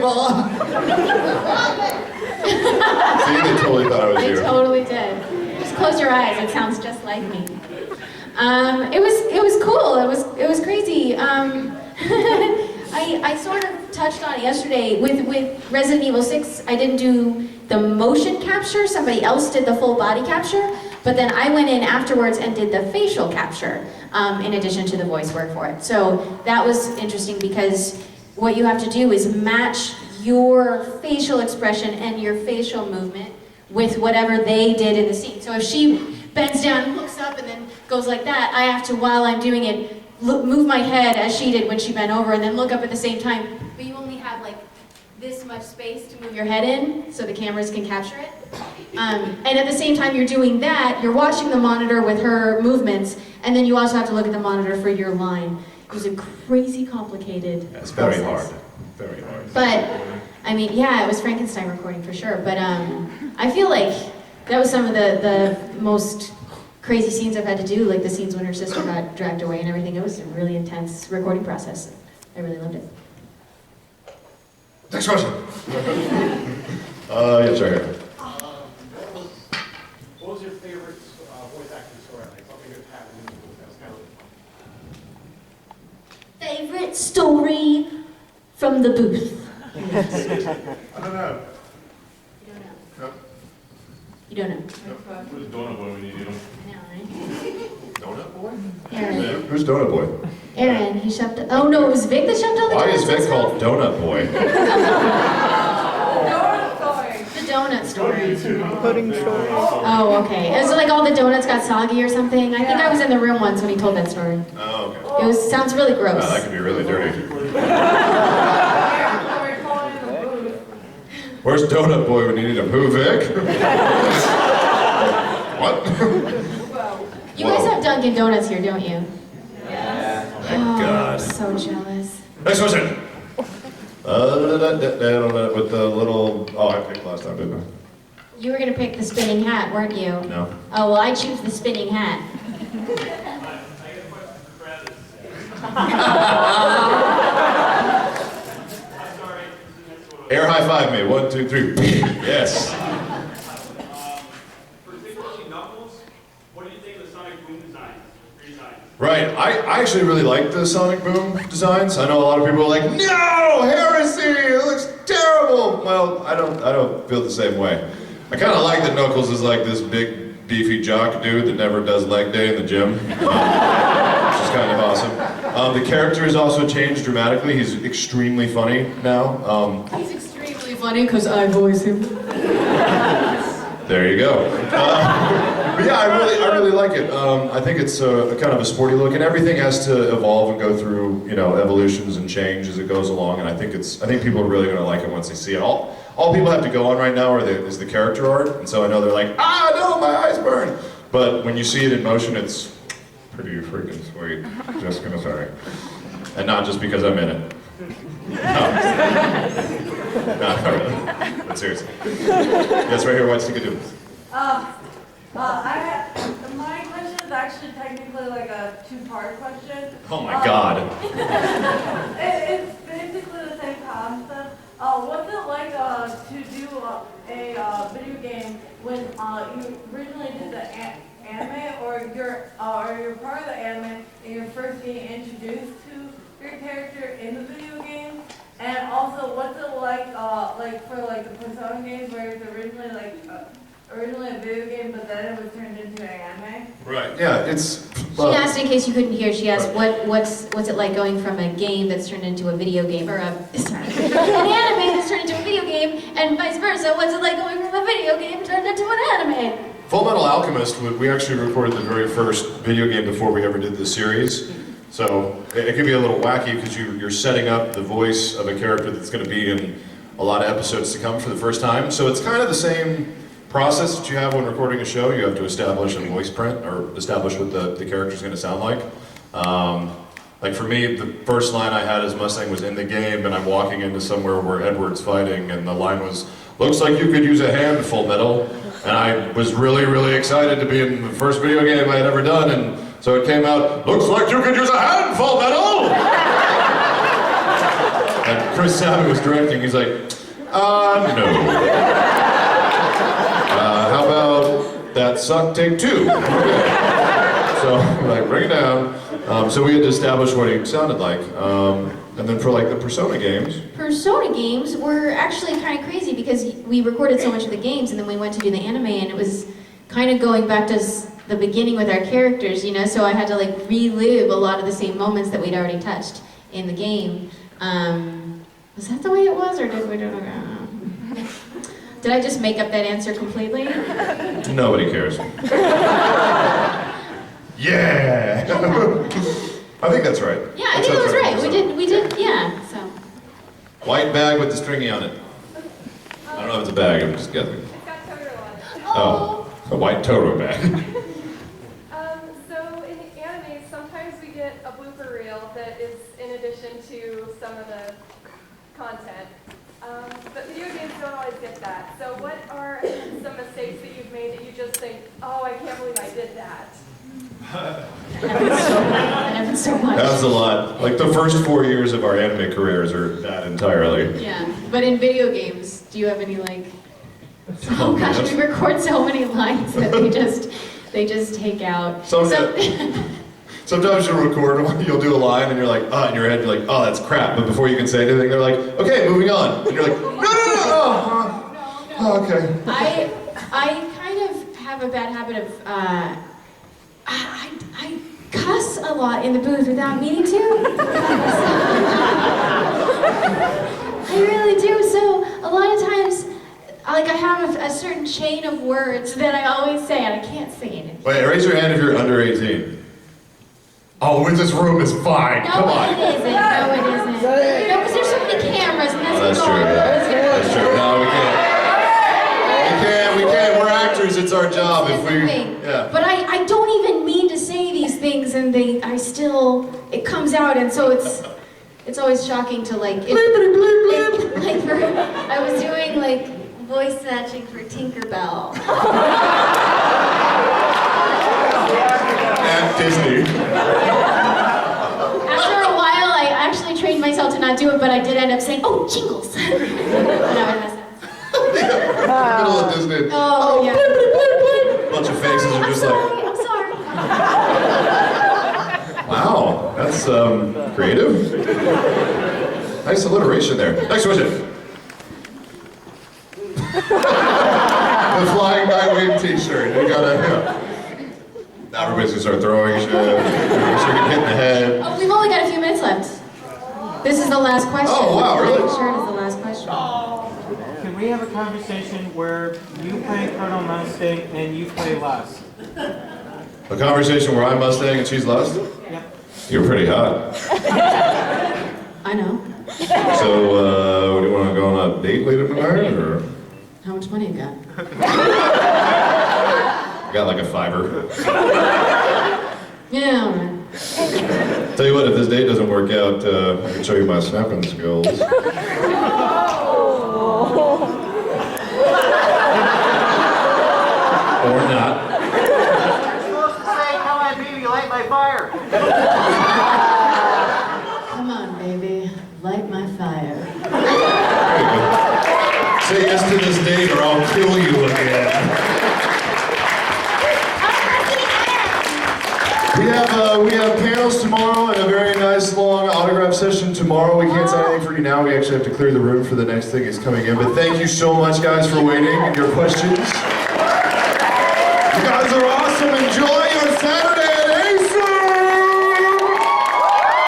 adorable. See, they totally thought I was you. They totally did. Just close your eyes. It sounds just like me. It was cool. It was crazy. I sort of touched on it yesterday with Resident Evil 6. I didn't do the motion capture. Somebody else did the full body capture. But then I went in afterwards and did the facial capture in addition to the voice work for it. So that was interesting because what you have to do is match your facial expression and your facial movement with whatever they did in the scene. So if she bends down, looks up, and then goes like that, I have to, while I'm doing it, move my head as she did when she bent over, and then look up at the same time. But you only have like this much space to move your head in, so the cameras can capture it. And at the same time you're doing that, you're watching the monitor with her movements, and then you also have to look at the monitor for your line. It was a crazy complicated It's very process. hard. Very hard. But, I mean, yeah, it was Frankenstein recording for sure, but I feel like that was some of the most crazy scenes I've had to do, like the scenes when her sister got dragged away and everything. It was a really intense recording process. I really loved it. Next question. Yes, right here. What was your favorite voice acting story? Like something that happened that was kind of fun. Favorite story from the booth? I don't know. You don't know. Nope. You don't know. Who's Donut Boy when you need him? I know, right? Donut Boy? Aaron. Who's Donut Boy? Aaron, he shoved it. Oh no, it was Vic that shoved all the Why donuts is Vic in his called mouth? Donut Boy? The donut story. Pudding story. Oh, okay. It was like all the donuts got soggy or something. I think I was in the room once when he told that story. Oh, okay. Sounds really gross. Wow, that could be really dirty. Where's Donut Boy when you need him? Who, Vic? What? You guys have Dunkin' Donuts here, don't you? Thank God. I'm so jealous. Next question. With the little... Oh, I picked last time, didn't You were gonna pick the spinning hat, weren't you? I? No. Oh, well, I choose the spinning hat. I got a question for Travis. I'm sorry. Air high five me. 1, 2, 3. Yes. Particularly Knuckles, what do you think of the Sonic Boom designs? Right. I actually really like the Sonic Boom designs. I know a lot of people are like, no, heresy. It looks terrible. Well, I don't feel the same way. I kind of like that Knuckles is like this big, beefy jock dude that never does leg day in the gym, which is kind of awesome. The character has also changed dramatically. He's extremely funny now. He's extremely funny because I voice him. There you go. But yeah, I really like it. I think it's a kind of a sporty look, and everything has to evolve and go through, evolutions and change as it goes along. And I think people are really going to like it once they see it. All people have to go on right now is the character art, and so I know they're like, ah, no, my eyes burn. But when you see it in motion, it's pretty freaking sweet. Just gonna say, and not just because I'm in it. No, not really. But seriously. Yes, right here. What's he gonna do? My question is actually technically like a two-part question. Oh my God. It's basically the same concept. What's it like to do a video game when you originally did the anime, or you're part of the anime and you're first being introduced to your character in the video game? And also, what's it like for like the Persona games where it's originally a video game, but then it was turned into an anime? Right. Yeah. It's. She asked, in case you couldn't hear, she asked, what's it like going from a game that's turned into a video game, or an anime that's turned into a video game, and vice versa, what's it like going from a video game turned into an anime? Full Metal Alchemist. We actually recorded the very first video game before we ever did the series. So it can be a little wacky because you're setting up the voice of a character that's going to be in a lot of episodes to come for the first time. So it's kind of the same process that you have when recording a show. You have to establish a voice print, or establish what the character's going to sound like. Like for me, the first line I had as Mustang was in the game, and I'm walking into somewhere where Edward's fighting, and the line was, "Looks like you could use a hand, Full Metal." And I was really, really excited to be in the first video game I had ever done, and so it came out, "Looks like you could use a hand, Full Metal!" And Chris Savage was directing. He's like, no. How about that suck, take two? Okay. So, like, bring it down. So we had to establish what he sounded like. And then for like the Persona games. Persona games were actually kind of crazy because we recorded so much of the games and then we went to do the anime and it was kind of going back to the beginning with our characters, you know, so I had to like relive a lot of the same moments that we'd already touched in the game. Was that the way it was or did we do it? Did I just make up that answer completely? Nobody cares. Yeah! I think that's right. Yeah, I think that was right. We did, yeah, so. White bag with the stringy on it. I don't know if it's a bag, I'm just guessing. It's got Totoro on it. Oh, a white Totoro bag. So in the anime, sometimes we get a blooper reel that is in addition to some of the content. But video games don't always get that. So what are some mistakes that you've made that you just think, oh, I can't believe I did that? That happens so much. That's a lot. Like the first 4 years of our anime careers are that entirely. Yeah, but in video games, do you have any like, oh gosh, we record so many lines that they just take out. Sometimes you'll record one, you'll do a line and you're like, in your head you're like, oh, that's crap. But before you can say anything, they're like, okay, moving on. And you're like, no, okay. I kind of have a bad habit of, I cuss a lot in the booth without meaning to. I really do. So a lot of times, like I have a certain chain of words that I always say, and I can't say it. Wait, raise your hand if you're under 18. Oh, with this room is fine. No, Come on. it isn't. No, it isn't. No, because there's so many cameras, and that's That's what's true. going on. That's true. No, we can't. We can't. We're actors. It's our job. That's If the we, thing. yeah. But I don't even mean to say these things, and it comes out, and so it's always shocking to like. I was doing like voice matching for Tinkerbell. At Disney. After a while, I actually trained myself to not do it, but I did end up saying, "Oh, jingles." And I would mess up. Middle of Disney. Oh, yeah. A bunch of faces are just I'm sorry. like, wow, that's creative. Nice alliteration there. Next question. The Flying Nightwing t-shirt. You gotta, now everybody's gonna start throwing shit. You're gonna hit in the head. Oh, we've only got a few minutes left. This is the last question. Oh, wow, really? The shirt is the last question. Can we have a conversation where you play Colonel Mustang and you play last? A conversation where I'm Mustang and she's Lust? Yep. You're pretty hot. I know. So, do you want to go on a date later tonight, or? How much money you got? I got like a $5. Yeah, all right. Tell you what, if this date doesn't work out, I can show you my snapping skills. Or not. You're supposed to say, come on, baby, light my fire. Come on, baby. Light my fire. Say yes to this date or I'll kill you again. We have panels tomorrow and a very nice long autograph session tomorrow. We can't say anything for you now. We actually have to clear the room for the next thing is coming in. But thank you so much, guys, for waiting and your questions. You guys are awesome. Enjoy.